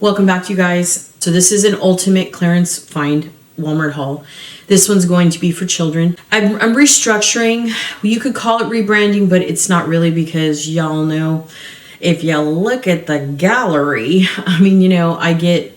Welcome back to you guys. So this is an ultimate clearance find Walmart haul. This one's going to be for children. I'm restructuring. You could call it rebranding, but it's not really, because y'all know if you look at the gallery, I get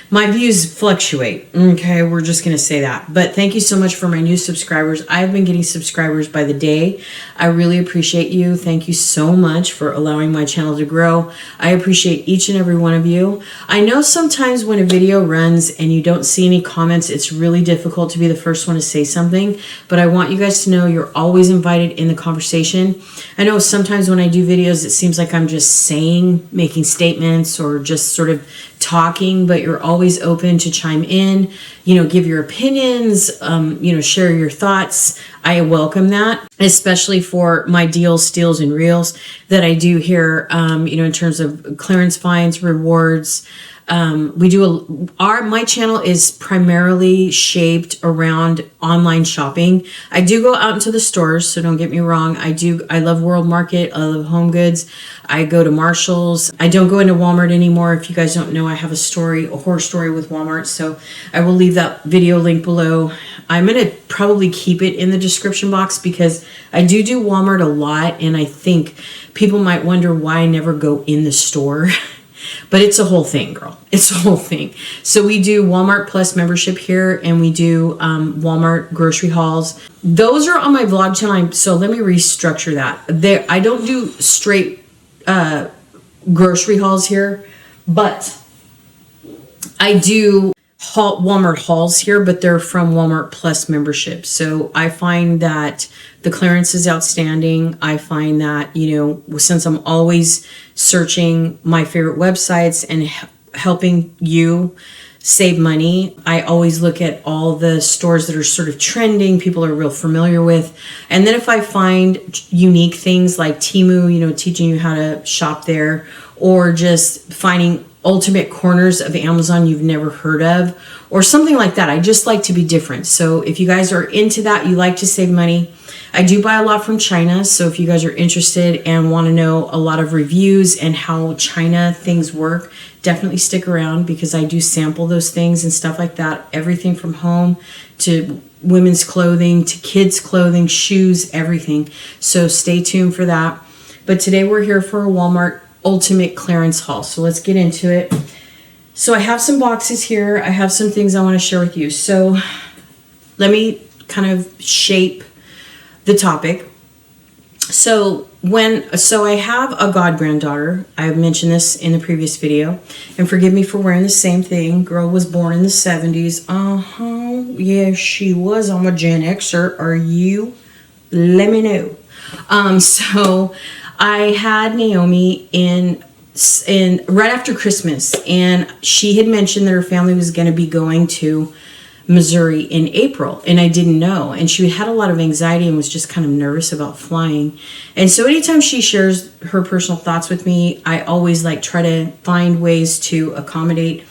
my views fluctuate. Okay, we're just going to say that. But thank you so much for my new subscribers. I've been getting subscribers by the day. I really appreciate you. Thank you so much for allowing my channel to grow. I appreciate each and every one of you. I know sometimes when a video runs and you don't see any comments, it's really difficult to be the first one to say something. But I want you guys to know you're always invited in the conversation. I know sometimes when I do videos, it seems like I'm just making statements or just sort of talking, but you're always open to chime in, give your opinions, share your thoughts. I welcome that, especially for my deals, steals, and reels that I do here, in terms of clearance finds, rewards. My channel is primarily shaped around online shopping. I do go out into the stores, so don't get me wrong. I love World Market. I love Home Goods. I go to Marshall's. I don't go into Walmart anymore. If you guys don't know, I have a horror story with Walmart. So I will leave that video link below. I'm going to probably keep it in the description box because I do Walmart a lot. And I think people might wonder why I never go in the store. But it's a whole thing, girl. It's a whole thing. So we do Walmart Plus membership here, and we do Walmart grocery hauls. Those are on my vlog channel. So let me restructure that. I don't do straight grocery hauls here, but I do Walmart hauls here, but they're from Walmart Plus membership. So I find that the clearance is outstanding. I find that, since I'm always searching my favorite websites and helping you save money, I always look at all the stores that are sort of trending, people are real familiar with. And then if I find unique things like TEMU, teaching you how to shop there, or just finding ultimate corners of Amazon you've never heard of, or something like that. I just like to be different. So if you guys are into that, you like to save money, I do buy a lot from China. So if you guys are interested and want to know a lot of reviews and how China things work, definitely stick around, because I do sample those things and stuff like that. Everything from home to women's clothing to kids' clothing, shoes, everything. So stay tuned for that. But today we're here for a Walmart ultimate clearance haul. So let's get into it. So I have some boxes here. I have some things I want to share with you. So let me kind of shape the topic. So I have a god granddaughter. I've mentioned this in the previous video, and forgive me for wearing the same thing. Girl was born in the 70s. Yeah, she was. I'm a Gen Xer. Are you? Let me know. So I had Naomi in right after Christmas, and she had mentioned that her family was going to be going to Missouri in April, and I didn't know, and she had a lot of anxiety and was just kind of nervous about flying. And so anytime she shares her personal thoughts with me, I always try to find ways to accommodate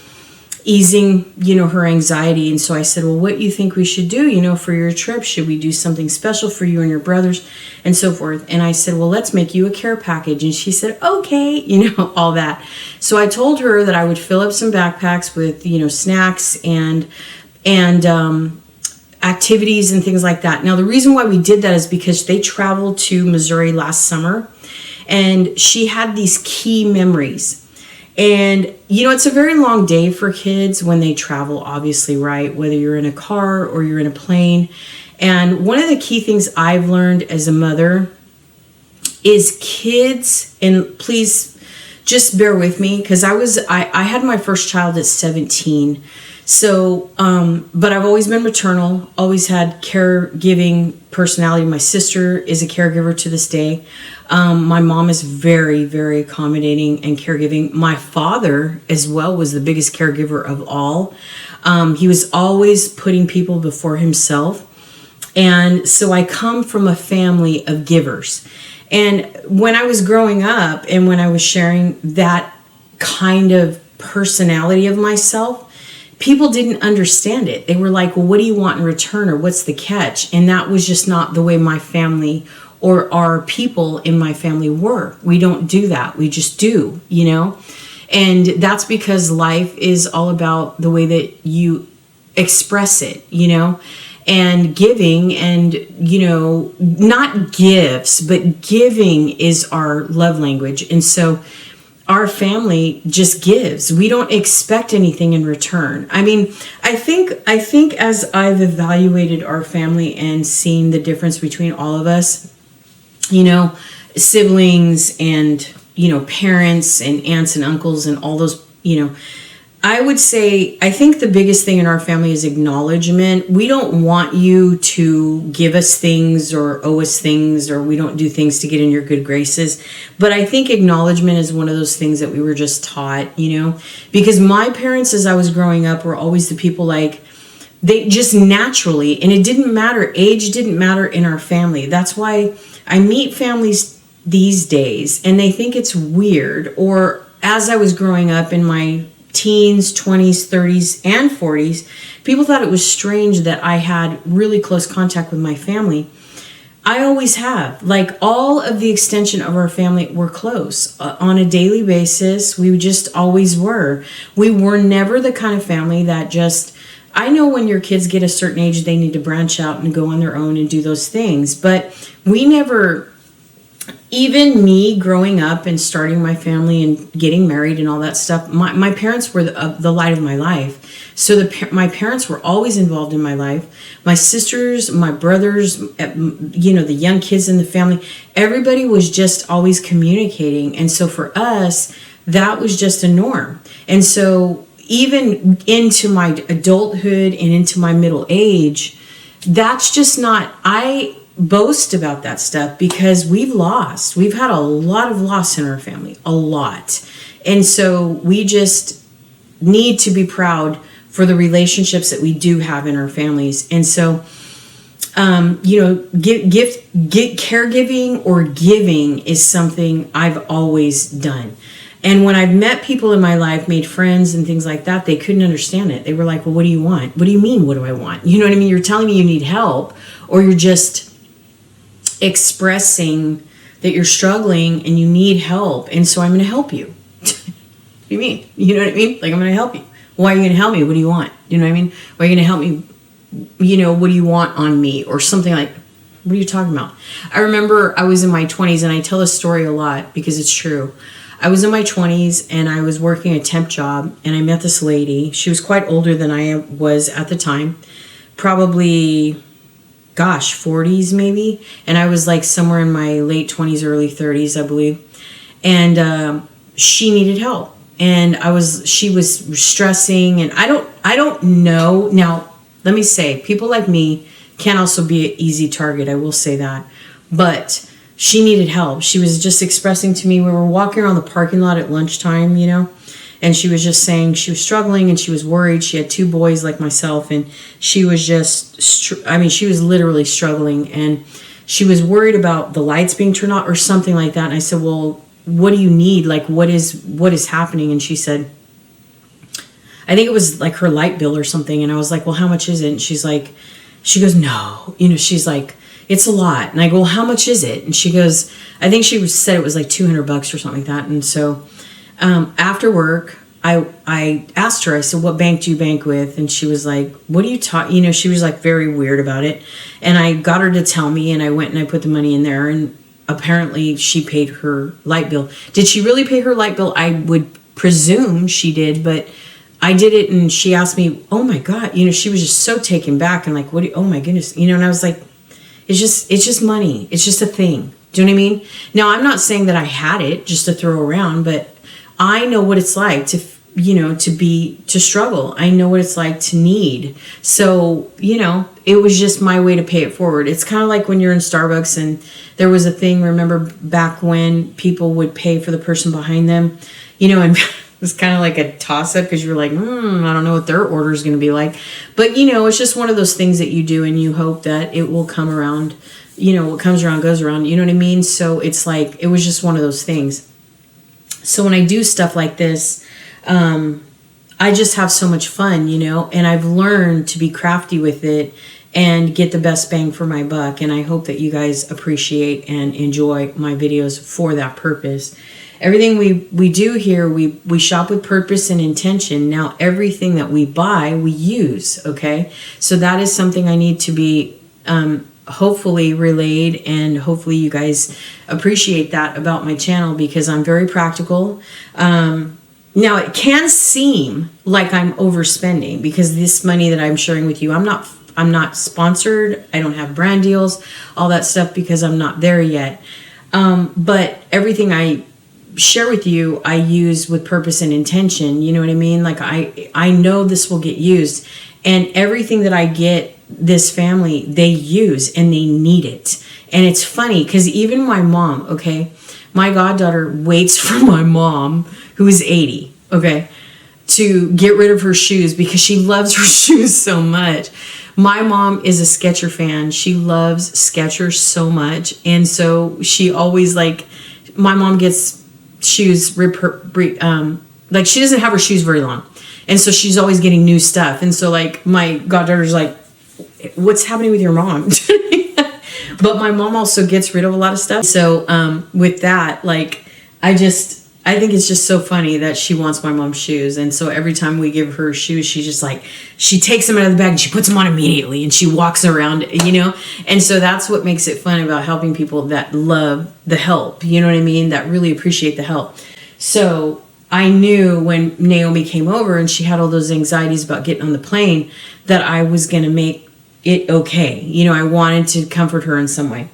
easing her anxiety. And so I said, well, what do you think we should do for your trip? Should we do something special for you and your brothers and so forth? And I said, well, let's make you a care package. And she said, okay, all that. So I told her that I would fill up some backpacks with snacks and activities and things like that. Now, the reason why we did that is because they traveled to Missouri last summer, and she had these key memories. And, it's a very long day for kids when they travel, obviously, right? Whether you're in a car or you're in a plane. And one of the key things I've learned as a mother is kids, and please just bear with me, because I had my first child at 17. So, but I've always been maternal, always had caregiving personality. My sister is a caregiver to this day. My mom is very, very accommodating and caregiving. My father as well was the biggest caregiver of all. He was always putting people before himself. And so I come from a family of givers. And when I was growing up and when I was sharing that kind of personality of myself, people didn't understand it. They were like, well, what do you want in return, or what's the catch? And that was just not the way my family or our people in my family were. We don't do that. We just do, And that's because life is all about the way that you express it, and giving, and, not gifts, but giving is our love language. And so our family just gives. We don't expect anything in return. I mean, I think as I've evaluated our family and seen the difference between all of us, siblings and, parents and aunts and uncles and all those, I would say, I think the biggest thing in our family is acknowledgement. We don't want you to give us things or owe us things, or we don't do things to get in your good graces. But I think acknowledgement is one of those things that we were just taught, because my parents, as I was growing up, were always the people they just naturally, and it didn't matter, age didn't matter in our family. That's why I meet families these days and they think it's weird, or as I was growing up in my teens, 20s, 30s, and 40s, people thought it was strange that I had really close contact with my family. I always have. All of the extension of our family were close on a daily basis. We just always were. We were never the kind of family that just, I know when your kids get a certain age, they need to branch out and go on their own and do those things. But we never, even me growing up and starting my family and getting married and all that stuff, my parents were the light of my life. So my parents were always involved in my life. My sisters, my brothers, the young kids in the family, everybody was just always communicating. And so for us, that was just a norm. And so even into my adulthood and into my middle age, that's just not, I boast about that stuff because we've had a lot of loss in our family, a lot. And so we just need to be proud for the relationships that we do have in our families. And so, caregiving or giving is something I've always done. And when I've met people in my life, made friends and things like that, they couldn't understand it. They were like, well, what do you want? What do you mean, what do I want? You know what I mean? You're telling me you need help, or you're just expressing that you're struggling and you need help. And so I'm going to help you. What do you mean? You know what I mean? I'm going to help you. Why are you going to help me? What do you want? You know what I mean? Why are you going to help me? What do you want on me? Or something like, what are you talking about? I remember I was in my 20s, and I tell this story a lot because it's true. I was in my 20s and I was working a temp job, and I met this lady. She was quite older than I was at the time, probably 40s maybe. And I was somewhere in my late 20s, early 30s, I believe. And she needed help. And she was stressing, and I don't know. Now, let me say, people like me can also be an easy target. I will say that. But she needed help. She was just expressing to me, we were walking around the parking lot at lunchtime, and she was just saying she was struggling and she was worried. She had 2 boys like myself, and she was just, she was literally struggling, and she was worried about the lights being turned off or something like that. And I said, well, what do you need? What is happening? And she said, I think it was her light bill or something. And I was like, well, how much is it? And she goes, no, she's like, it's a lot. And I go, well, how much is it? And she goes, I think she said it was $200 or something like that. And so after work, I asked her, I said, what bank do you bank with? And she was like, what are you talking? She was very weird about it. And I got her to tell me, and I went and I put the money in there, and apparently she paid her light bill. Did she really pay her light bill? I would presume she did, but I did it, and she asked me, oh my God, she was just so taken back and oh my goodness, and I was like, it's just money. It's just a thing. Do you know what I mean? Now, I'm not saying that I had it just to throw around, but I know what it's like to struggle. I know what it's like to need. So, it was just my way to pay it forward. It's kind of like when you're in Starbucks and there was a thing, remember back when people would pay for the person behind them, and it was kind of like a toss-up because you were like, I don't know what their order is going to be like. But, it's just one of those things that you do, and you hope that it will come around. What comes around goes around. You know what I mean? So it's it was just one of those things. So when I do stuff like this, I just have so much fun, and I've learned to be crafty with it and get the best bang for my buck. And I hope that you guys appreciate and enjoy my videos for that purpose. everything we do here, we shop with purpose and intention. Now, everything that we buy, we use, okay? So that is something I need to be hopefully relayed, and hopefully you guys appreciate that about my channel, because I'm very practical. Now, it can seem like I'm overspending because this money that I'm sharing with you, I'm not sponsored. I don't have brand deals, all that stuff, because I'm not there yet. But everything I share with you, I use with purpose and intention. You know what I mean? Like I know this will get used, and everything that I get this family, they use and they need it. And it's funny because even my mom, okay, my goddaughter waits for my mom, who is 80, okay, to get rid of her shoes because she loves her shoes so much. My mom is a Skechers fan. She loves Skechers so much. And so she always, like, my mom gets shoes, like, she doesn't have her shoes very long. And so she's always getting new stuff. And so, like, my goddaughter's like, what's happening with your mom? But my mom also gets rid of a lot of stuff. So with that, like, I think it's just so funny that she wants my mom's shoes. And so every time we give her shoes, she's just like, she takes them out of the bag and she puts them on immediately and she walks around, you know? And so that's what makes it fun about helping people that love the help, you know what I mean? That really appreciate the help. So I knew when Naomi came over and she had all those anxieties about getting on the plane that I was going to make it okay. You know, I wanted to comfort her in some way.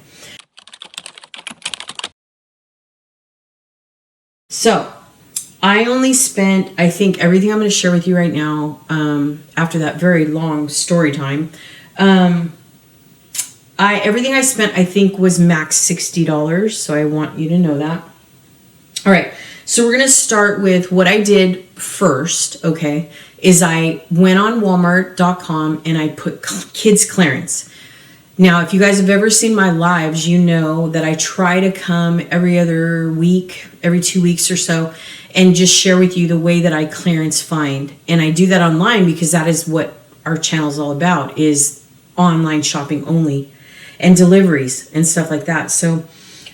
So I only spent, I think, everything I'm going to share with you right now, after that very long story time, everything I spent, I think, was max $60. So I want you to know that. All right. So we're going to start with what I did first, okay, is I went on Walmart.com and I put kids clearance. Now, if you guys have ever seen my lives, you know that I try to come every other week, every 2 weeks or so, and just share with you the way that I clearance find. And I do that online because that is what our channel is all about, is online shopping only and deliveries and stuff like that. So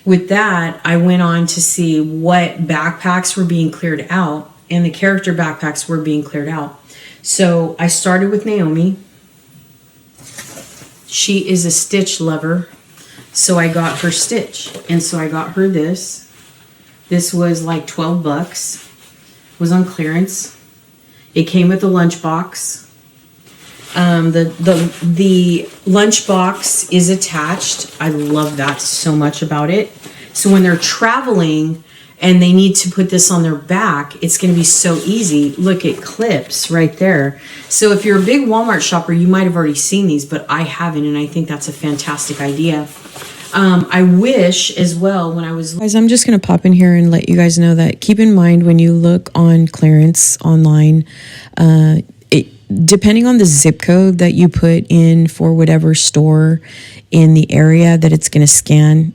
with that, I went on to see what backpacks were being cleared out, and the character backpacks were being cleared out. So I started with Naomi. She is a Stitch lover, so I got her Stitch. And so I got her this. This was like $12. It was on clearance. It came with a lunchbox. The lunchbox is attached. I love that so much about it. So when they're traveling and they need to put this on their back, it's going to be so easy. Look, it clips right there. So if you're a big Walmart shopper, you might have already seen these, but I haven't, and I think that's a fantastic idea. I wish as well when I was... Guys, I'm just going to pop in here and let you guys know that keep in mind when you look on clearance online, depending on the zip code that you put in for whatever store in the area that it's going to scan,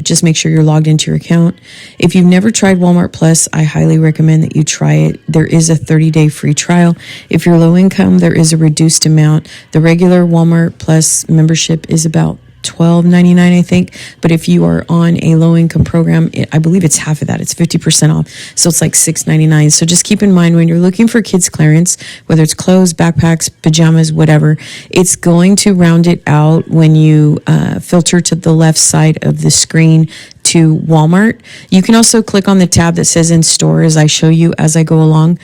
just make sure you're logged into your account. If you've never tried Walmart Plus, I highly recommend that you try it. There is a 30-day free trial. If you're low income, there is a reduced amount. The regular Walmart Plus membership is about $12.99, I think. But if you are on a low income program, I believe it's half of that. It's 50% off. So it's like $6.99. So just keep in mind when you're looking for kids clearance, whether it's clothes, backpacks, pajamas, whatever, it's going to round it out when you filter to the left side of the screen to Walmart. You can also click on the tab that says in store as I show you as I go along.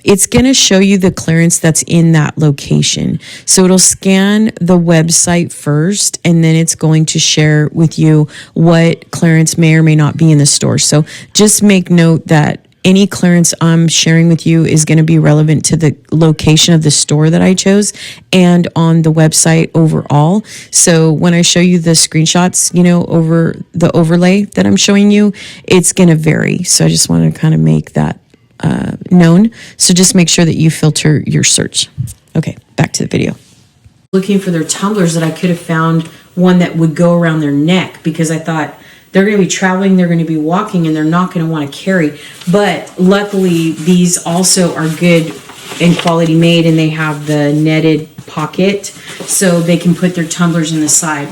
It's going to show you the clearance that's in that location. So it'll scan the website first, and then it's going to share with you what clearance may or may not be in the store. So just make note that any clearance I'm sharing with you is going to be relevant to the location of the store that I chose and on the website overall. So when I show you the screenshots, over the overlay that I'm showing you, it's going to vary. So I just want to kind of make that known. So just make sure that you filter your search. Okay, back to the video. Looking for their tumblers that I could have found one that would go around their neck, because I thought they're going to be traveling, they're going to be walking, and they're not going to want to carry. But luckily, these also are good and quality made, and they have the netted pocket, so they can put their tumblers in the side.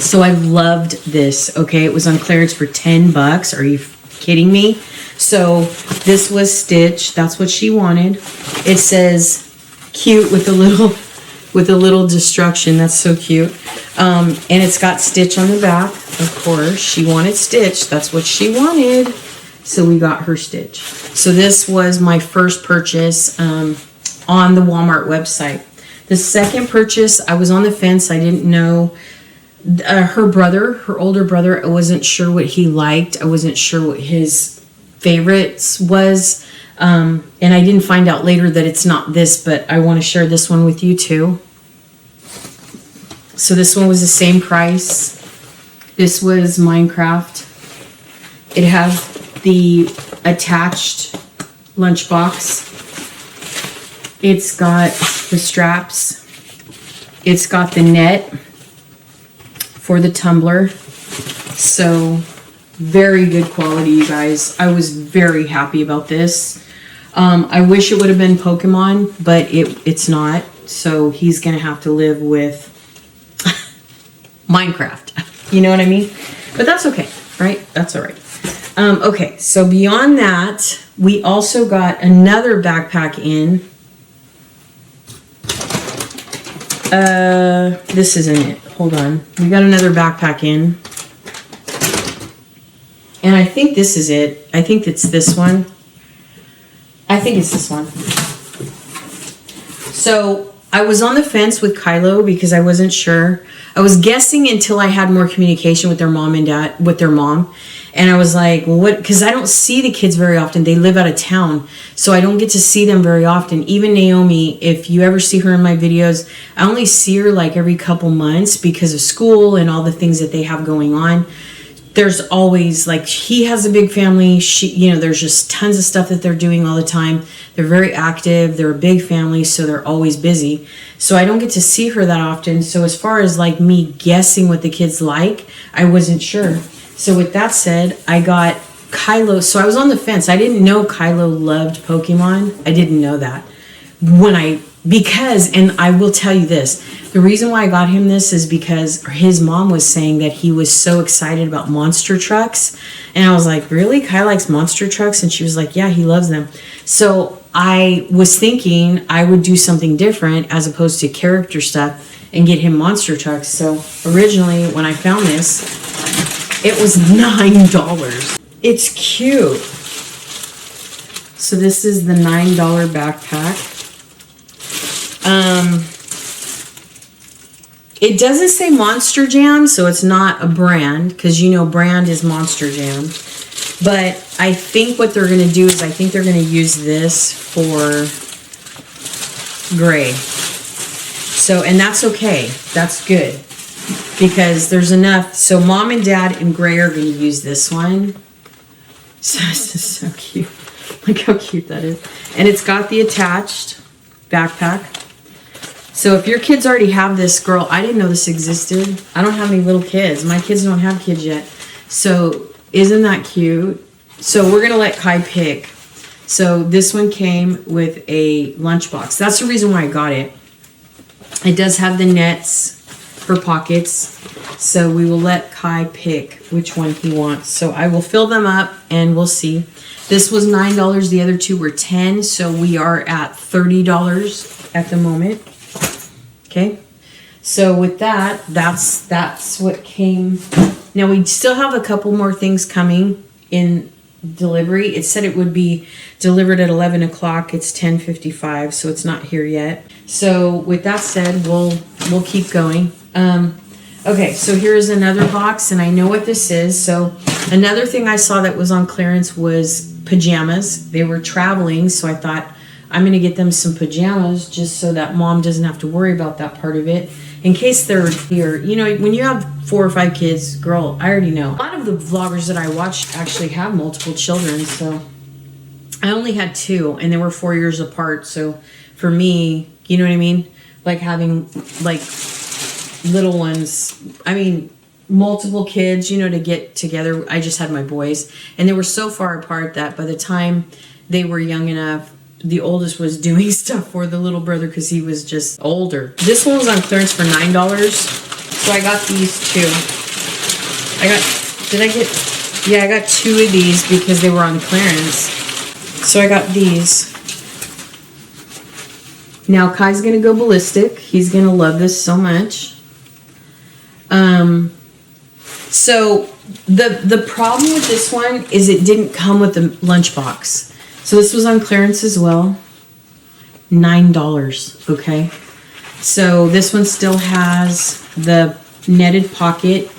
So I loved this. Okay, it was on clearance for $10. Are you kidding me? So this was Stitch. That's what she wanted. It says cute with a little destruction. That's so cute. And it's got Stitch on the back. Of course, she wanted Stitch. That's what she wanted. So we got her Stitch. So this was my first purchase on the Walmart website. The second purchase, I was on the fence. I didn't know. Her older brother, I wasn't sure what he liked. I wasn't sure what his favorites was. And I didn't find out later that it's not this, but I want to share this one with you too. So this one was the same price. This was Minecraft. It has the attached lunchbox. It's got the straps. It's got the net for the tumbler. So very good quality, you guys. I was very happy about this. I wish it would have been Pokemon, but it's not. So he's gonna have to live with Minecraft. You know what I mean? But that's okay, right? That's all right. Okay, so beyond that, we also got another backpack in. This isn't it. Hold on. We got another backpack in. And I think this is it. I think it's this one. I think it's this one. So I was on the fence with Kylo because I wasn't sure. I was guessing until I had more communication with their mom and dad, with their mom. And I was like, well, what? Because I don't see the kids very often. They live out of town. So I don't get to see them very often. Even Naomi, if you ever see her in my videos, I only see her like every couple months because of school and all the things that they have going on. There's always, like, he has a big family. There's just tons of stuff that they're doing all the time. They're very active. They're a big family, so they're always busy. So I don't get to see her that often. So as far as, like, me guessing what the kids like, I wasn't sure. So with that said, I got Kylo. So I was on the fence. I didn't know Kylo loved Pokemon. I didn't know that. And I will tell you this, the reason why I got him this is because his mom was saying that he was so excited about monster trucks. And I was like, really? Kai likes monster trucks? And she was like, yeah, he loves them. So I was thinking I would do something different as opposed to character stuff and get him monster trucks. So originally when I found this, it was $9. It's cute. So this is the $9 backpack. It doesn't say Monster Jam, so it's not a brand, because brand is Monster Jam. But I think what they're going to do is I think they're going to use this for gray. So, and that's okay. That's good. Because there's enough. So mom and dad in gray are going to use this one. So this is so cute. Look how cute that is. And it's got the attached backpack. So if your kids already have this, girl, I didn't know this existed. I don't have any little kids. My kids don't have kids yet. So isn't that cute? So we're going to let Kai pick. So this one came with a lunchbox. That's the reason why I got it. It does have the nets for pockets. So we will let Kai pick which one he wants. So I will fill them up and we'll see. This was $9. The other two were $10. So we are at $30 at the moment. Okay, so with that, that's what came. Now we still have a couple more things coming in delivery. It said it would be delivered at 11 o'clock. It's 10:55, so it's not here yet. So with that said, we'll keep going. Okay, so here's another box, and I know what this is. So another thing I saw that was on clearance was pajamas. They were traveling, so I thought, I'm going to get them some pajamas just so that mom doesn't have to worry about that part of it. In case they're here, when you have 4 or 5 kids, girl, I already know. A lot of the vloggers that I watch actually have multiple children. So I only had 2 and they were 4 years apart. So for me, you know what I mean? Like having like little ones, multiple kids, to get together. I just had my boys and they were so far apart that by the time they were young enough, the oldest was doing stuff for the little brother because he was just older. This one was on clearance for $9. So I got these two. I got two of these because they were on clearance. So I got these. Now Kai's gonna go ballistic. He's gonna love this so much. So the problem with this one is it didn't come with the lunchbox. So this was on clearance as well. $9, okay? So this one still has the netted pocket.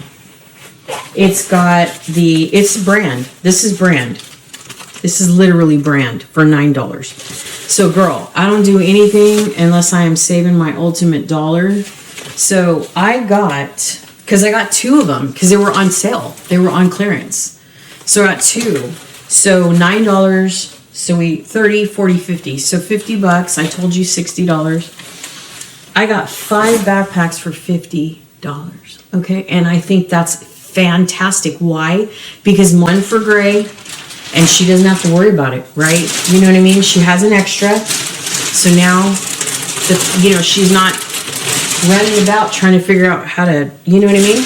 It's got it's brand. This is brand. This is literally brand for $9. So girl, I don't do anything unless I am saving my ultimate dollar. So I got, because I got two of them because they were on sale. They were on clearance. So I got two. So $9. So 30, 40, 50. So $50. I told you $60. I got 5 backpacks for $50. Okay. And I think that's fantastic. Why? Because one for Gray, and she doesn't have to worry about it, right? You know what I mean? She has an extra. So now, she's not running about trying to figure out how to, you know what I mean?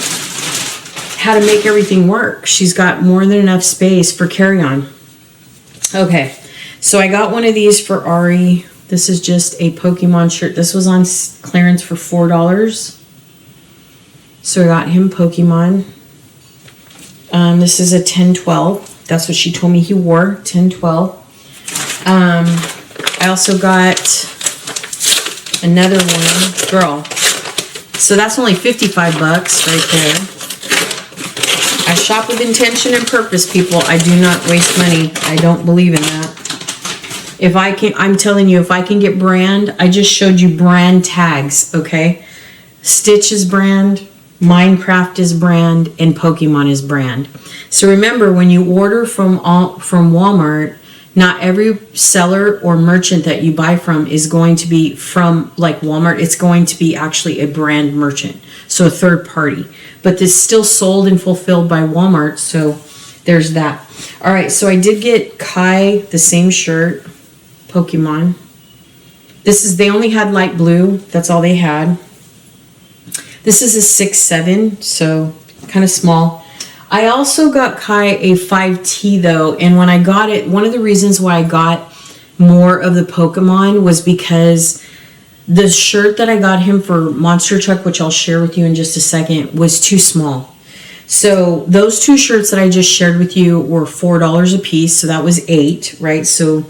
How to make everything work. She's got more than enough space for carry-on. Okay, so I got one of these for Ari. This is just a Pokemon shirt. This was on clearance for $4. So I got him Pokemon. This is a 10-12. That's what she told me he wore, 10-12. I also got another one, girl. So that's only $55 right there. I shop with intention and purpose, people. I do not waste money. I don't believe in that. I'm telling you, if I can get brand, I just showed you brand tags, okay? Stitch is brand, Minecraft is brand, and Pokemon is brand. So remember, when you order from Walmart, not every seller or merchant that you buy from is going to be from like Walmart. It's going to be actually a brand merchant, so a third party. But this is still sold and fulfilled by Walmart, so there's that. All right, so I did get Kai the same shirt, Pokemon. They only had light blue. That's all they had. This is a 6'7", so kind of small. I also got Kai a 5T though, and when I got it, one of the reasons why I got more of the Pokemon was because the shirt that I got him for Monster Truck, which I'll share with you in just a second, was too small. So those two shirts that I just shared with you were $4 a piece, so that was $8, right? So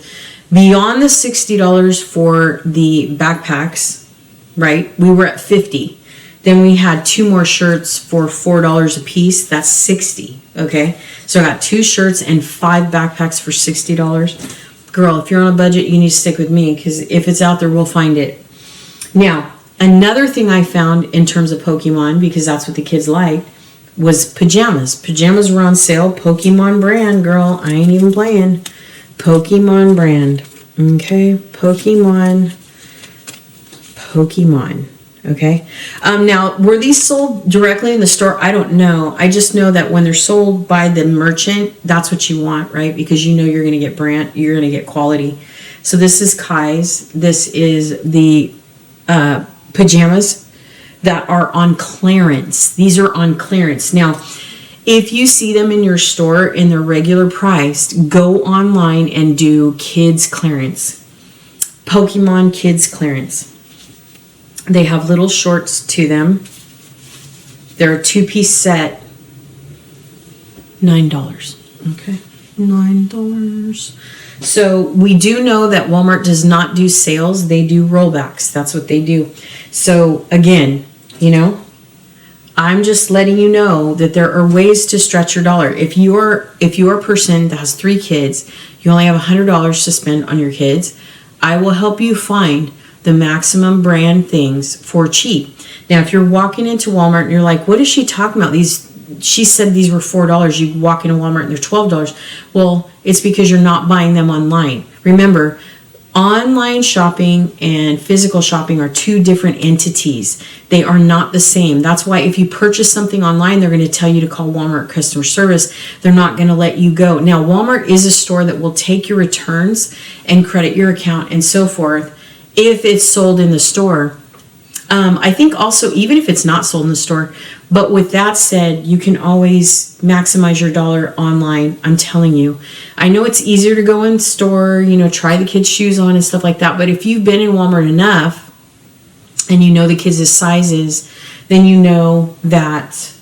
beyond the $60 for the backpacks, right, we were at $50. Then we had 2 more shirts for $4 a piece. That's $60, okay? So I got 2 shirts and 5 backpacks for $60. Girl, if you're on a budget, you need to stick with me because if it's out there, we'll find it. Now, another thing I found in terms of Pokemon, because that's what the kids like, was pajamas. Pajamas were on sale. Pokemon brand, girl. I ain't even playing. Pokemon brand. Okay? Pokemon. Okay. Now, were these sold directly in the store? I don't know. I just know that when they're sold by the merchant, that's what you want, right? Because you know you're going to get brand, you're going to get quality. So this is Kai's. This is the pajamas that are on clearance. These are on clearance. Now, if you see them in your store in their regular price, go online and do kids clearance. Pokemon kids clearance. They have little shorts to them. They're a 2-piece set. $9. Okay. $9. So we do know that Walmart does not do sales. They do rollbacks. That's what they do. So again, I'm just letting you know that there are ways to stretch your dollar. If you're a person that has 3 kids, you only have $100 to spend on your kids, I will help you find the maximum brand things for cheap. Now, if you're walking into Walmart and you're like, what is she talking about? She said these were $4. You walk into Walmart and they're $12. Well, it's because you're not buying them online. Remember, online shopping and physical shopping are 2 different entities. They are not the same. That's why if you purchase something online, they're going to tell you to call Walmart customer service. They're not going to let you go. Now, Walmart is a store that will take your returns and credit your account and so forth if it's sold in the store. I think also, even if it's not sold in the store, but with that said, you can always maximize your dollar online. I'm telling you. I know it's easier to go in store, try the kids' shoes on and stuff like that. But if you've been in Walmart enough and you know the kids' sizes, then you know that,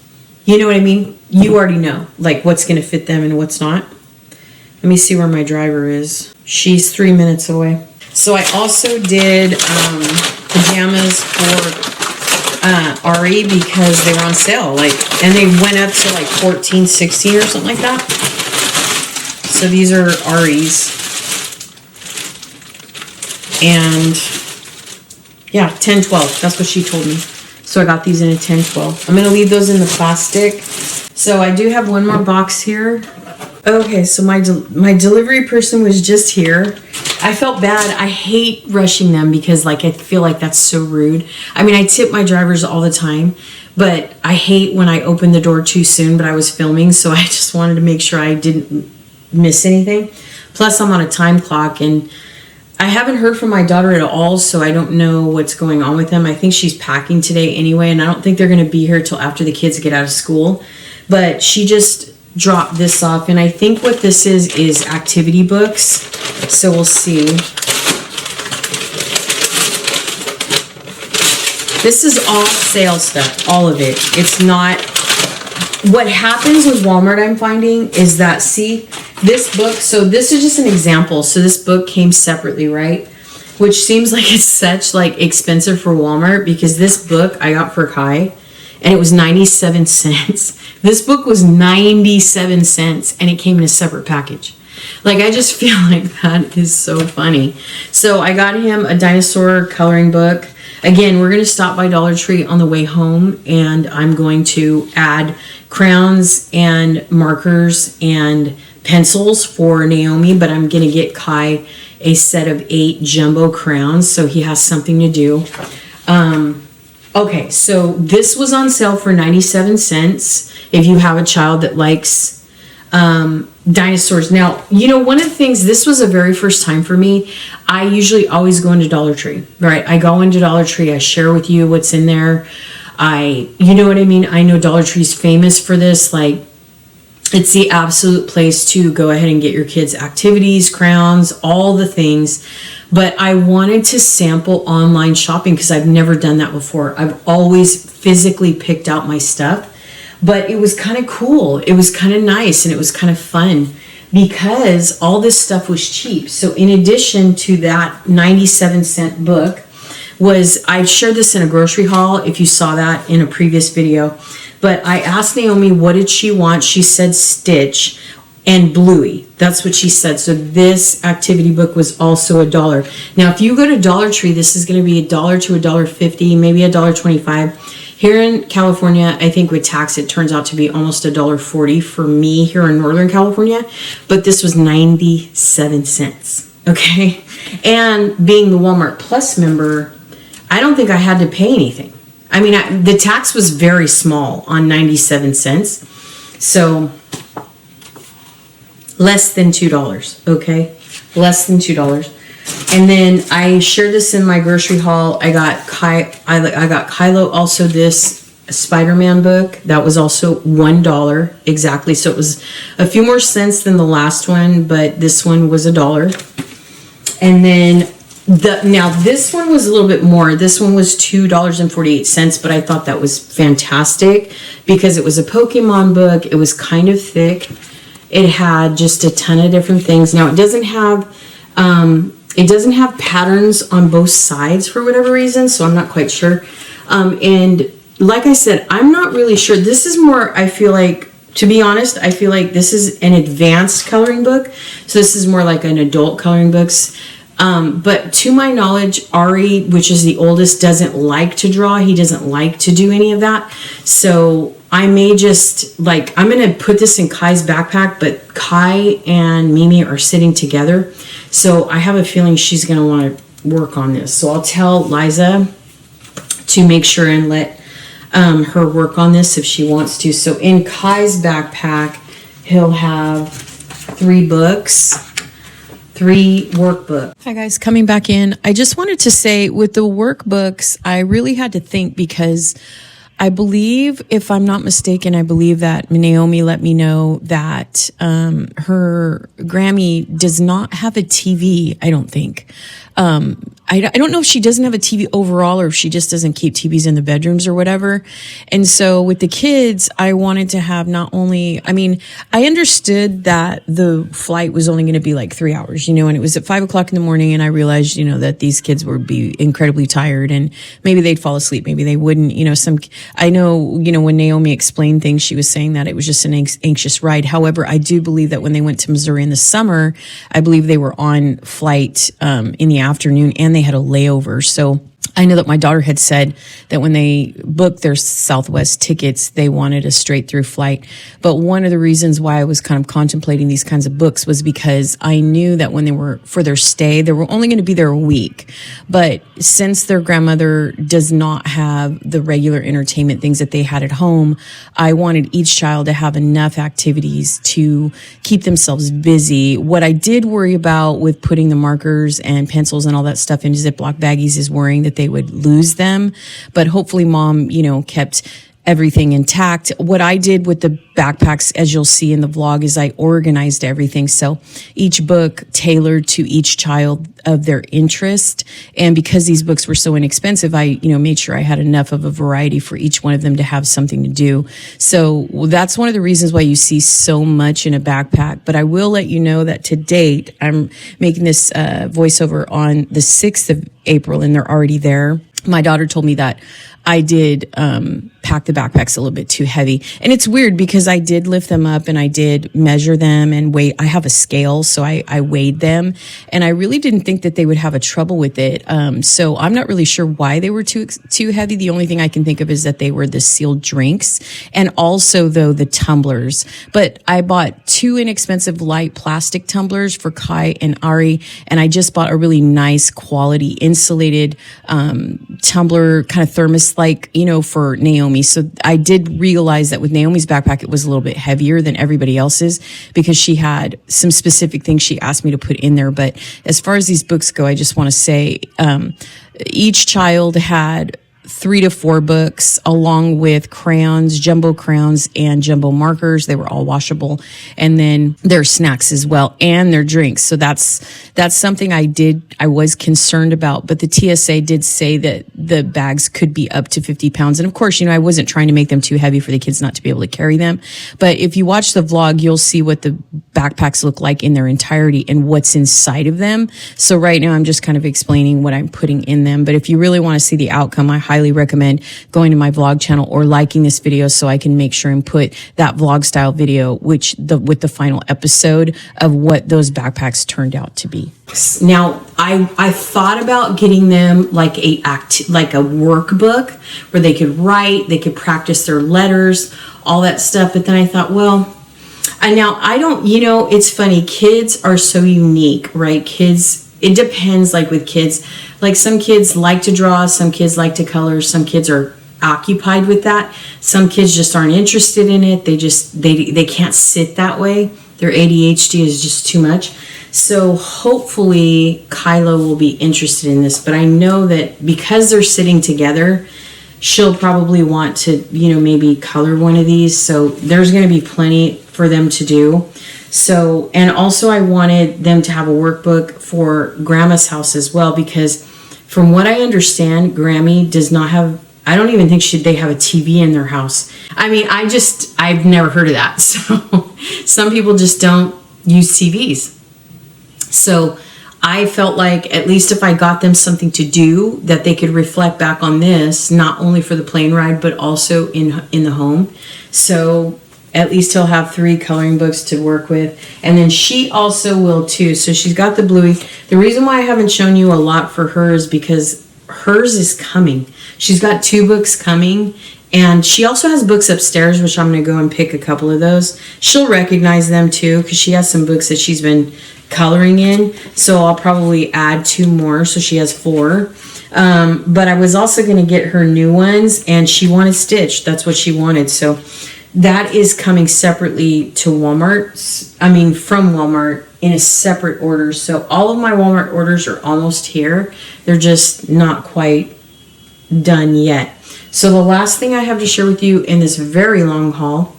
you know what I mean? You already know, like, what's going to fit them and what's not. Let me see where my driver is. She's 3 minutes away. So I also did pajamas for Ari because they were on sale, and they went up to like 14, 16 or something like that. So these are Ari's. And yeah, 10, 12. That's what she told me. So I got these in a 10, 12. I'm going to leave those in the plastic. So I do have one more box here. Okay, so my delivery person was just here. I felt bad. I hate rushing them because, I feel like that's so rude. I mean, I tip my drivers all the time, but I hate when I open the door too soon, but I was filming, so I just wanted to make sure I didn't miss anything. Plus, I'm on a time clock, and I haven't heard from my daughter at all, so I don't know what's going on with them. I think she's packing today anyway, and I don't think they're going to be here till after the kids get out of school. But she just drop this off, and I think what this is activity books, so we'll see. This is all sale stuff, all of it. It's not, what happens with Walmart, I'm finding, is that, see, this book, so this is just an example, so this book came separately, right? Which seems like it's such expensive for Walmart, because this book I got for Kai, and it was 97 cents. This book was 97 cents, and it came in a separate package. I just feel like that is so funny. So I got him a dinosaur coloring book. Again, we're going to stop by Dollar Tree on the way home, and I'm going to add crayons and markers and pencils for Naomi, but I'm going to get Kai a set of 8 jumbo crayons, so he has something to do. Okay, so this was on sale for 97 cents if you have a child that likes dinosaurs. Now, one of the things, this was a very first time for me. I usually always go into Dollar Tree, right? I go into Dollar Tree, I share with you what's in there. You know what I mean? I know Dollar Tree's famous for this. It's the absolute place to go ahead and get your kids' activities, crowns, all the things. But I wanted to sample online shopping because I've never done that before. I've always physically picked out my stuff. But it was kind of cool. It was kind of nice, and it was kind of fun because all this stuff was cheap. So in addition to that 97-cent book, I shared this in a grocery haul, if you saw that in a previous video. But I asked Naomi, what did she want? She said Stitch and Bluey. That's what she said. So this activity book was also $1. Now, if you go to Dollar Tree, this is going to be $1 to $1.50, maybe $1.25. Here in California, I think with tax, it turns out to be almost $1.40 for me here in Northern California. But this was 97 cents. Okay. And being the Walmart Plus member, I don't think I had to pay anything. I mean, the tax was very small on 97 cents. So less than $2, okay? Less than $2. And then I shared this in my grocery haul. I got Kylo also this Spider-Man book. That was also $1 exactly. So it was a few more cents than the last one, but this one was $1. And then now this one was a little bit more. This one was $2.48, but I thought that was fantastic because it was a Pokemon book. It was kind of thick. It had just a ton of different things. Now it doesn't have patterns on both sides for whatever reason, so I'm not quite sure. And like I said, I'm not really sure. This is more, I feel like, to be honest, I feel like this is an advanced coloring book. So this is more like an adult coloring books. But to my knowledge, Ari, which is the oldest, doesn't like to draw. He doesn't like to do any of that. So I may just, I'm going to put this in Kai's backpack, but Kai and Mimi are sitting together. So I have a feeling she's going to want to work on this. So I'll tell Liza to make sure and let her work on this if she wants to. So in Kai's backpack, he'll have 3 books. 3 workbooks. Hi guys, coming back in. I just wanted to say with the workbooks, I really had to think because I believe, if I'm not mistaken, I believe that Naomi let me know that her Grammy does not have a TV, I don't think. I don't know if she doesn't have a TV overall or if she just doesn't keep TVs in the bedrooms or whatever. And so with the kids, I wanted to have not only, I mean, I understood that the flight was only going to be like 3 hours, and it was at 5 o'clock in the morning, and I realized, that these kids would be incredibly tired and maybe they'd fall asleep. Maybe they wouldn't, I know, when Naomi explained things, she was saying that it was just an anxious ride. However, I do believe that when they went to Missouri in the summer, I believe they were on flight, in the afternoon, and they had a layover. So I know that my daughter had said that when they booked their Southwest tickets, they wanted a straight through flight. But one of the reasons why I was kind of contemplating these kinds of books was because I knew that when they were for their stay, they were only going to be there a week. But since their grandmother does not have the regular entertainment things that they had at home, I wanted each child to have enough activities to keep themselves busy. What I did worry about with putting the markers and pencils and all that stuff in Ziploc baggies is worrying that they would lose them. But hopefully mom, kept everything intact. What I did with the backpacks, as you'll see in the vlog, is I organized everything. So each book tailored to each child of their interest. And because these books were so inexpensive, I, made sure I had enough of a variety for each one of them to have something to do. So that's one of the reasons why you see so much in a backpack. But I will let you know that to date, I'm making this voiceover on the 6th of April, and they're already there. My daughter told me that I did pack the backpacks a little bit too heavy. And it's weird because I did lift them up and I did measure them and weigh. I have a scale, so I weighed them. And I really didn't think that they would have a trouble with it. So I'm not really sure why they were too heavy. The only thing I can think of is that they were the sealed drinks and also, though, the tumblers. But I bought 2 inexpensive light plastic tumblers for Kai and Ari. And I just bought a really nice quality insulated tumbler, kind of thermos-like, for Naomi. So I did realize that with Naomi's backpack, it was a little bit heavier than everybody else's because she had some specific things she asked me to put in there. But as far as these books go, I just want to say each child had 3 to 4 books along with crayons, jumbo crayons, and jumbo markers. They were all washable. And then their snacks as well and their drinks. So that's something I was concerned about. But the TSA did say that the bags could be up to 50 pounds. And of course, I wasn't trying to make them too heavy for the kids not to be able to carry them. But if you watch the vlog, you'll see what the backpacks look like in their entirety and what's inside of them. So right now I'm just kind of explaining what I'm putting in them. But if you really want to see the outcome, I highly recommend going to my vlog channel or liking this video so I can make sure and put that vlog style video, with the final episode of what those backpacks turned out to be. Now, I thought about getting them like a workbook where they could write, they could practice their letters, all that stuff. But then I thought, well, and now I don't, it's funny. Kids are so unique, right? It depends, like with kids, like some kids like to draw, some kids like to color, some kids are occupied with that. Some kids just aren't interested in it. They can't sit that way. Their ADHD is just too much. So hopefully Kyla will be interested in this, but I know that because they're sitting together, she'll probably want to, maybe color one of these. So there's going to be plenty for them to do. So, and also I wanted them to have a workbook for Grandma's house as well, because from what I understand, Grammy does not have, I don't even think they have a TV in their house. I mean, I've never heard of that. So some people just don't use TVs. So I felt like at least if I got them something to do that they could reflect back on this, not only for the plane ride, but also in the home. So at least he'll have 3 coloring books to work with. And then she also will too. So she's got the Bluey. The reason why I haven't shown you a lot for her is because hers is coming. She's got 2 books coming. And she also has books upstairs, which I'm going to go and pick a couple of those. She'll recognize them too, because she has some books that she's been coloring in. So I'll probably add 2 more. So she has 4. But I was also going to get her new ones, and she wanted Stitch. That's what she wanted. So that is coming separately to Walmart. From Walmart in a separate order. So all of my Walmart orders are almost here. They're just not quite done yet. So the last thing I have to share with you in this very long haul,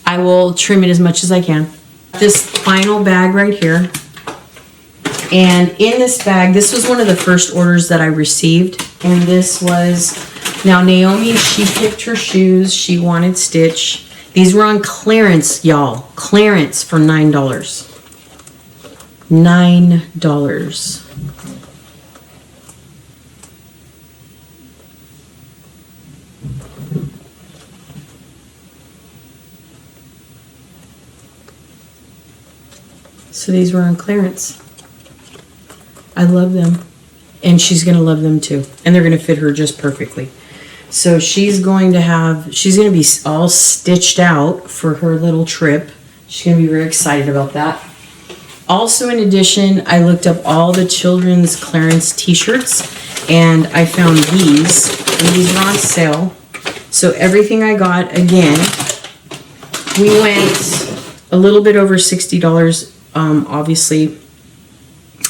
I will trim it as much as I can. This final bag right here. And in this bag, this was one of the first orders that I received. And this was, now Naomi, she picked her shoes. She wanted Stitch. These were on clearance, y'all. Clearance for $9. $9. So these were on clearance. I love them. And she's going to love them too. And they're going to fit her just perfectly. So she's going to be all stitched out for her little trip. She's going to be very excited about that. Also, in addition, I looked up all the children's clearance t-shirts and I found these. And these were on sale. So everything I got, again, we went a little bit over $60, obviously,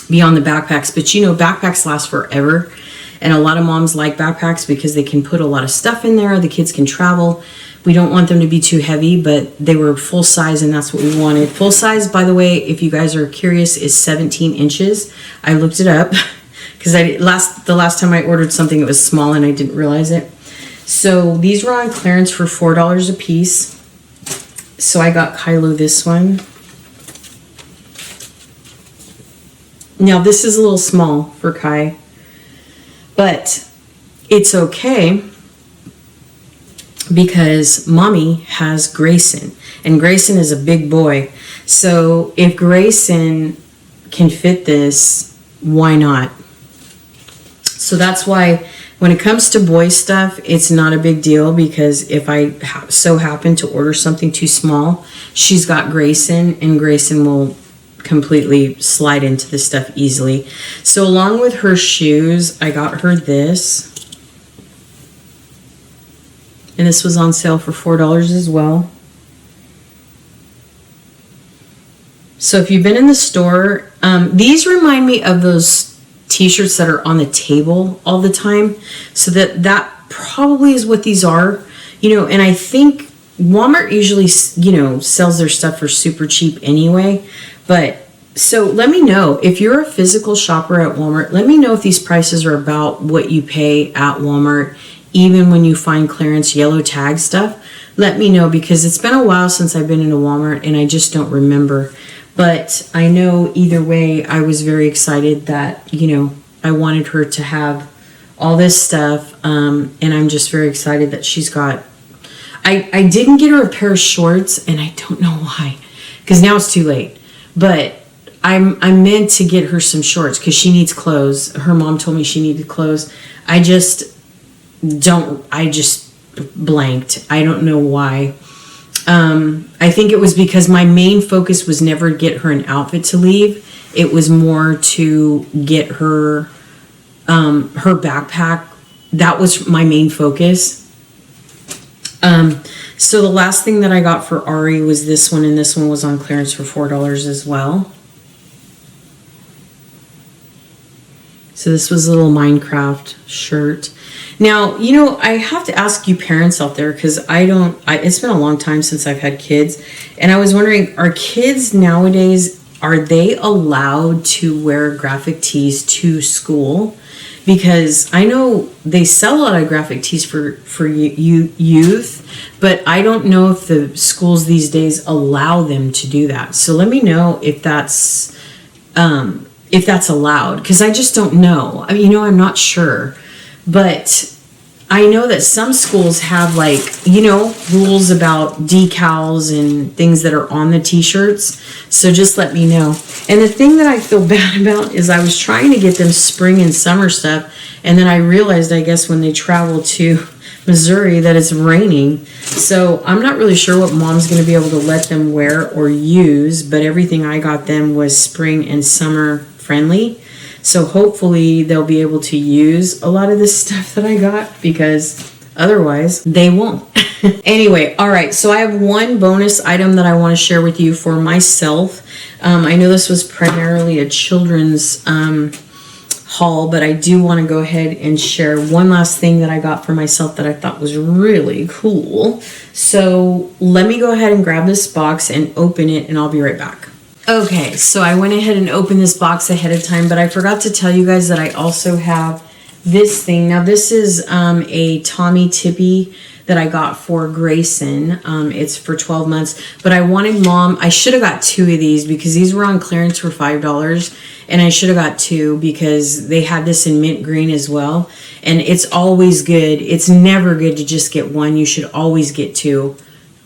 beyond the backpacks. But you know, backpacks last forever. And a lot of moms like backpacks because they can put a lot of stuff in there. The kids can travel. We don't want them to be too heavy, but they were full size and that's what we wanted. Full size, by the way, if you guys are curious, is 17 inches. I looked it up because the last time I ordered something, it was small and I didn't realize it. So these were on clearance for $4 a piece. So I got Kylo this one. Now this is a little small for Kai. But it's okay because Mommy has Grayson. And Grayson is a big boy. So if Grayson can fit this, why not? So that's why when it comes to boy stuff, it's not a big deal because if I so happen to order something too small, she's got Grayson and Grayson will completely slide into this stuff easily. So along with her shoes, I got her this. And this was on sale for $4 as well. So if you've been in the store, these remind me of those t-shirts that are on the table all the time. So that probably is what these are. You know, and I think Walmart usually, you know, sells their stuff for super cheap anyway. But so let me know if you're a physical shopper at Walmart. Let me know if these prices are about what you pay at Walmart, even when you find clearance yellow tag stuff. Let me know because it's been a while since I've been in a Walmart and I just don't remember. But I know either way, I was very excited that, you know, I wanted her to have all this stuff. And I'm just very excited that she's got. I didn't get her a pair of shorts and I don't know why because now it's too late. But I'm meant to get her some shorts because she needs clothes. Her mom told me she needed clothes. I just blanked. I don't know why. I think it was because my main focus was never to get her an outfit to leave. It was more to get her her backpack. That was my main focus. So the last thing that I got for Ari was this one, and this one was on clearance for $4 as well. So this was a little Minecraft shirt. Now, you know, I have to ask you parents out there because it's been a long time since I've had kids. And I was wondering, are kids nowadays, are they allowed to wear graphic tees to school? Because I know they sell a lot of graphic tees for youth, but I don't know if the schools these days allow them to do that. So let me know if that's allowed, because I just don't know. I mean, you know, I'm not sure, but I know that some schools have, like, you know, rules about decals and things that are on the t-shirts. So just let me know. And the thing that I feel bad about is I was trying to get them spring and summer stuff. And then I realized, I guess, when they travel to Missouri that it's raining. So I'm not really sure what mom's going to be able to let them wear or use. But everything I got them was spring and summer friendly. So hopefully they'll be able to use a lot of this stuff that I got because Otherwise, they won't. Anyway, all right. So I have one bonus item that I want to share with you for myself. I know this was primarily a children's haul, but I do want to go ahead and share one last thing that I got for myself that I thought was really cool. So let me go ahead and grab this box and open it, and I'll be right back. Okay, so I went ahead and opened this box ahead of time, but I forgot to tell you guys that I also have this thing. Now this is a Tommy Tippy that I got for Grayson. It's for 12 months, but I wanted Mom, I should have got two of these because these were on clearance for $5, and I should have got two because they had this in mint green as well. And it's always good. It's never good to just get one. You should always get two.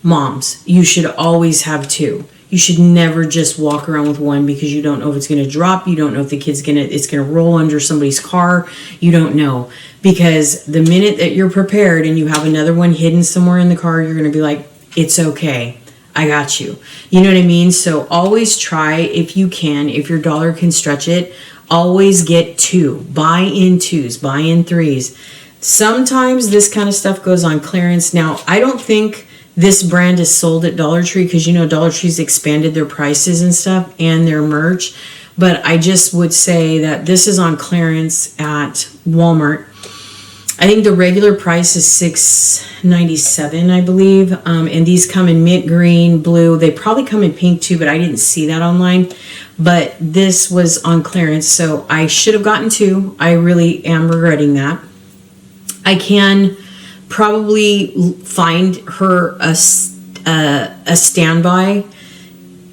Moms, you should always have two. You should never just walk around with one because you don't know if it's going to drop. You don't know if the kid's it's going to roll under somebody's car. You don't know. Because the minute that you're prepared and you have another one hidden somewhere in the car, you're going to be like, it's okay. I got you. You know what I mean? So always try, if you can, if your dollar can stretch it, always get two. Buy in twos, buy in threes. Sometimes this kind of stuff goes on clearance. Now, I don't think this brand is sold at Dollar Tree because, you know, Dollar Tree's expanded their prices and stuff and their merch. But I just would say that this is on clearance at Walmart. I think the regular price is $6.97, I believe. And these come in mint green, blue. They probably come in pink too, but I didn't see that online. But this was on clearance, so I should have gotten two. I really am regretting that. I can probably find her a standby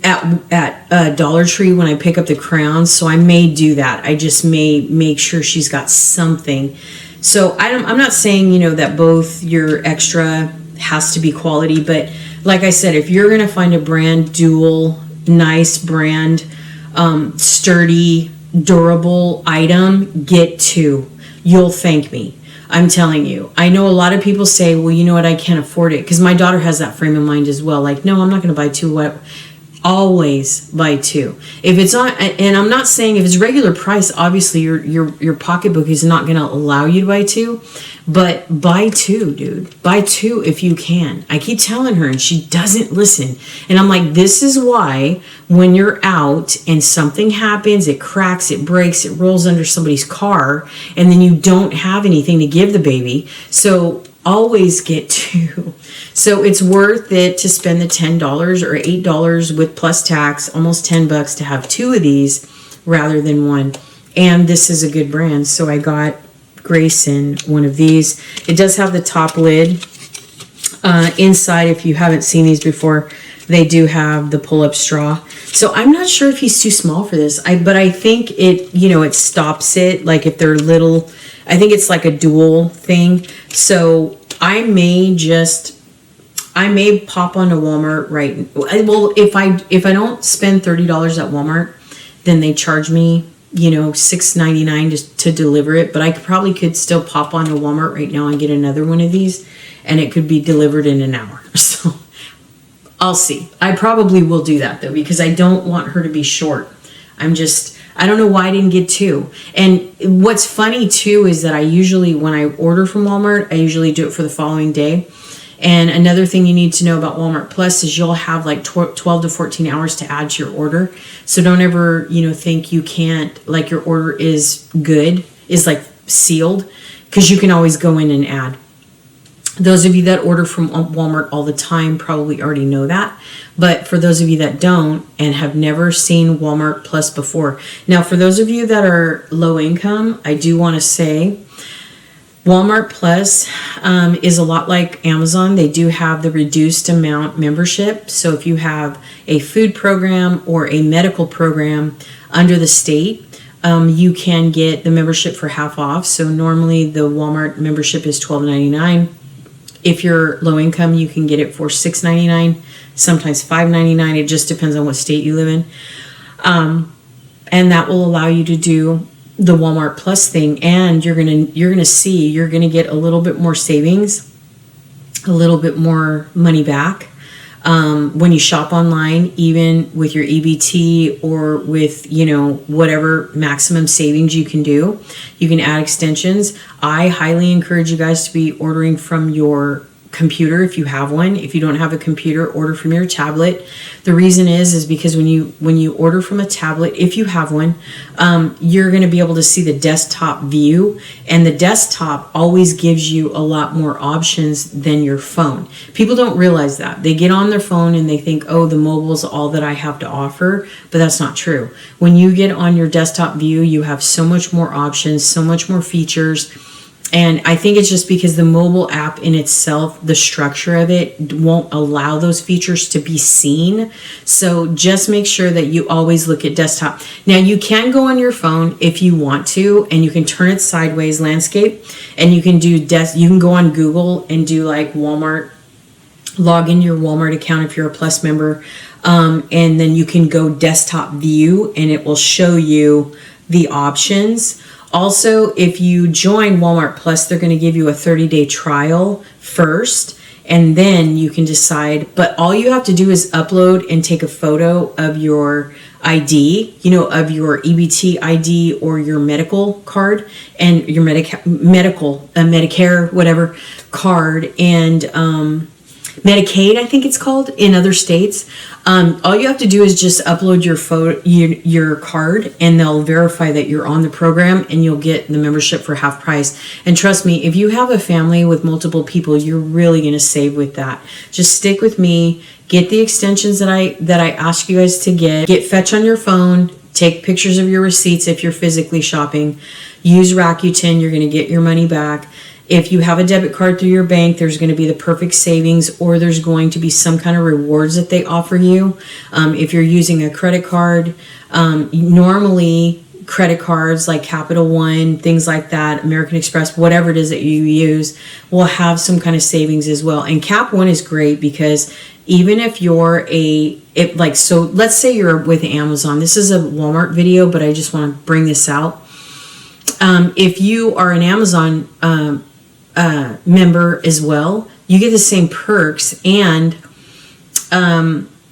at Dollar Tree when I pick up the crayons, so I may do that. I just may make sure she's got something. So I'm not saying, you know, that both your extra has to be quality, but like I said, if you're gonna find a brand dual, nice brand, sturdy, durable item, get two. You'll thank me. I'm telling you. I know a lot of people say, well, you know what, I can't afford it. Because my daughter has that frame of mind as well. Like, no, I'm not going to buy two. Always buy two. If it's on, and I'm not saying if it's regular price, obviously your pocketbook is not going to allow you to buy two. But buy two, dude. Buy two if you can. I keep telling her and she doesn't listen. And I'm like, this is why when you're out and something happens, it cracks, it breaks, it rolls under somebody's car, and then you don't have anything to give the baby. So always get two. So it's worth it to spend the $10 or $8 with plus tax, almost $10 to have two of these rather than one. And this is a good brand. So I got Grayson one of these. It does have the top lid. Inside, if you haven't seen these before, they do have the pull-up straw. So I'm not sure if he's too small for this. But I think it, you know, it stops it. Like if they're little, I think it's like a dual thing. So I may pop onto Walmart right. Well, if I don't spend $30 at Walmart, then they charge me, you know, $6.99 just to deliver it. But I probably could still pop onto Walmart right now and get another one of these, and it could be delivered in an hour. So I'll see. I probably will do that though, because I don't want her to be short. I don't know why I didn't get two. And what's funny too is that I usually, when I order from Walmart, I usually do it for the following day. And another thing you need to know about Walmart Plus is you'll have like 12 to 14 hours to add to your order. So don't ever, you know, think you can't, like your order is good, is like sealed, because you can always go in and add. Those of you that order from Walmart all the time probably already know that. But for those of you that don't and have never seen Walmart Plus before. Now, for those of you that are low income, I do want to say Walmart Plus is a lot like Amazon. They do have the reduced amount membership. So if you have a food program or a medical program under the state, you can get the membership for half off. So normally the Walmart membership is $12.99. If you're low income, you can get it for $6.99, sometimes $5.99. It just depends on what state you live in. And that will allow you to do the Walmart Plus thing, and you're gonna get a little bit more savings, a little bit more money back. when you shop online, even with your EBT or with, you know, whatever maximum savings you can do, you can add extensions. I highly encourage you guys to be ordering from your computer if you have one. If you don't have a computer, order from your tablet. The reason is because when you order from a tablet, if you have one, you're going to be able to see the desktop view, and the desktop always gives you a lot more options than your phone. People don't realize that. They get on their phone and they think, oh, the mobile is all that I have to offer, but that's not true. When you get on your desktop view, you have so much more options, so much more features. And I think it's just because the mobile app in itself, the structure of it won't allow those features to be seen. So just make sure that you always look at desktop. Now you can go on your phone if you want to, and you can turn it sideways landscape, and you can do you can go on Google and do like Walmart, log in your Walmart account if you're a Plus member, and then you can go desktop view and it will show you the options. Also, if you join Walmart Plus, they're going to give you a 30-day trial first, and then you can decide. But all you have to do is upload and take a photo of your ID, you know, of your EBT ID or your medical card and your Medicare, whatever card, and Medicaid, I think it's called in other states. All you have to do is just upload your photo, your card, and they'll verify that you're on the program, and you'll get the membership for half price. And trust me, if you have a family with multiple people, you're really going to save with that. Just stick with me. Get the extensions that I ask you guys to get. Get Fetch on your phone. Take pictures of your receipts if you're physically shopping. Use Rakuten. You're going to get your money back. If you have a debit card through your bank, there's going to be the perfect savings, or there's going to be some kind of rewards that they offer you. If you're using a credit card, normally credit cards like Capital One, things like that, American Express, whatever it is that you use, will have some kind of savings as well. And Cap One is great because even if you're so let's say you're with Amazon. This is a Walmart video, but I just want to bring this out. If you are an Amazon member as well, you get the same perks, and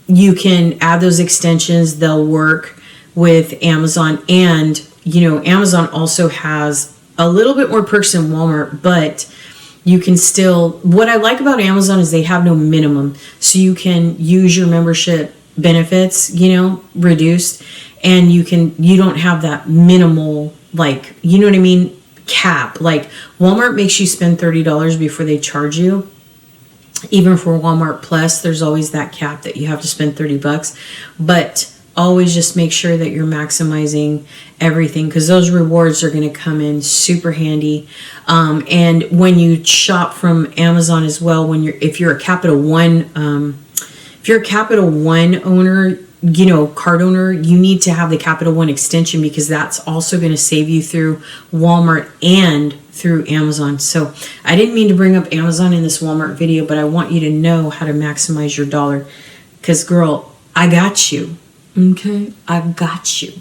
you can add those extensions. They'll work with Amazon, and you know, Amazon also has a little bit more perks than Walmart, but you can still, what I like about Amazon is they have no minimum, so you can use your membership benefits, you know, reduced, and you don't have that minimal, like, you know what I mean, cap. Like Walmart makes you spend $30 before they charge you. Even for Walmart Plus, there's always that cap that you have to spend $30, but always just make sure that you're maximizing everything, because those rewards are going to come in super handy. And when you shop from Amazon as well, if you're a Capital One owner, you know, card owner, you need to have the Capital One extension, because that's also going to save you through Walmart and through Amazon. So I didn't mean to bring up Amazon in this Walmart video, but I want you to know how to maximize your dollar, because girl, I got you. Okay, I've got you.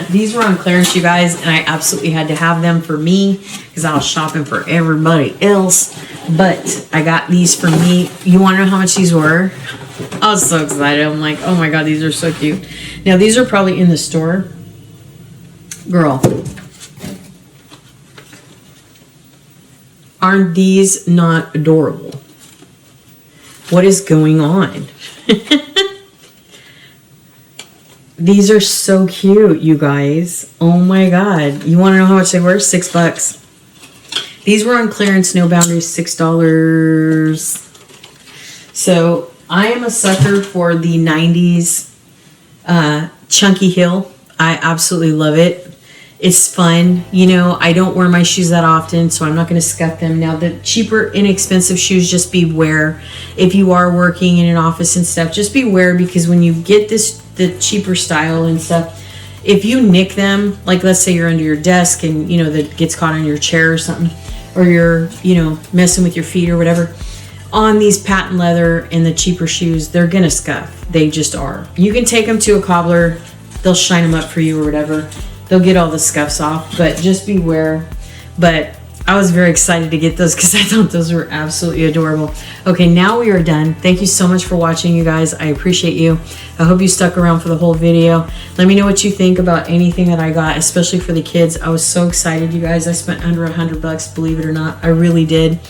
These were on clearance, you guys, and I absolutely had to have them for me because I was shopping for everybody else. But I got these for me. You want to know how much these were? I was so excited. I'm like, oh my God, these are so cute. Now, these are probably in the store. Girl, aren't these not adorable? What is going on? These are so cute, you guys. Oh my God. You want to know how much they were? $6. These were on clearance, no boundaries, $6. So I am a sucker for the 90s chunky heel. I absolutely love it. It's fun. You know, I don't wear my shoes that often, so I'm not going to scuff them. Now, the cheaper, inexpensive shoes, just beware. If you are working in an office and stuff, just beware, because when you get the cheaper style and stuff, if you nick them, like let's say you're under your desk and, you know, that gets caught on your chair or something, or you're, you know, messing with your feet or whatever, on these patent leather and the cheaper shoes, they're going to scuff. They just are. You can take them to a cobbler. They'll shine them up for you or whatever. They'll get all the scuffs off, but just beware. But I was very excited to get those because I thought those were absolutely adorable. Okay, now we are done. Thank you so much for watching, you guys. I appreciate you. I hope you stuck around for the whole video. Let me know what you think about anything that I got, especially for the kids. I was so excited, you guys. I spent under $100, believe it or not. I really did.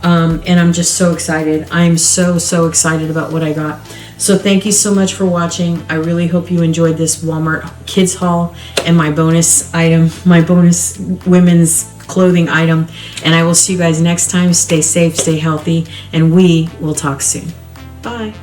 And I'm just so excited. I'm so excited about what I got. So thank you so much for watching. I really hope you enjoyed this Walmart kids haul and my bonus item, my bonus women's clothing item. And I will see you guys next time. Stay safe, stay healthy, and we will talk soon. Bye.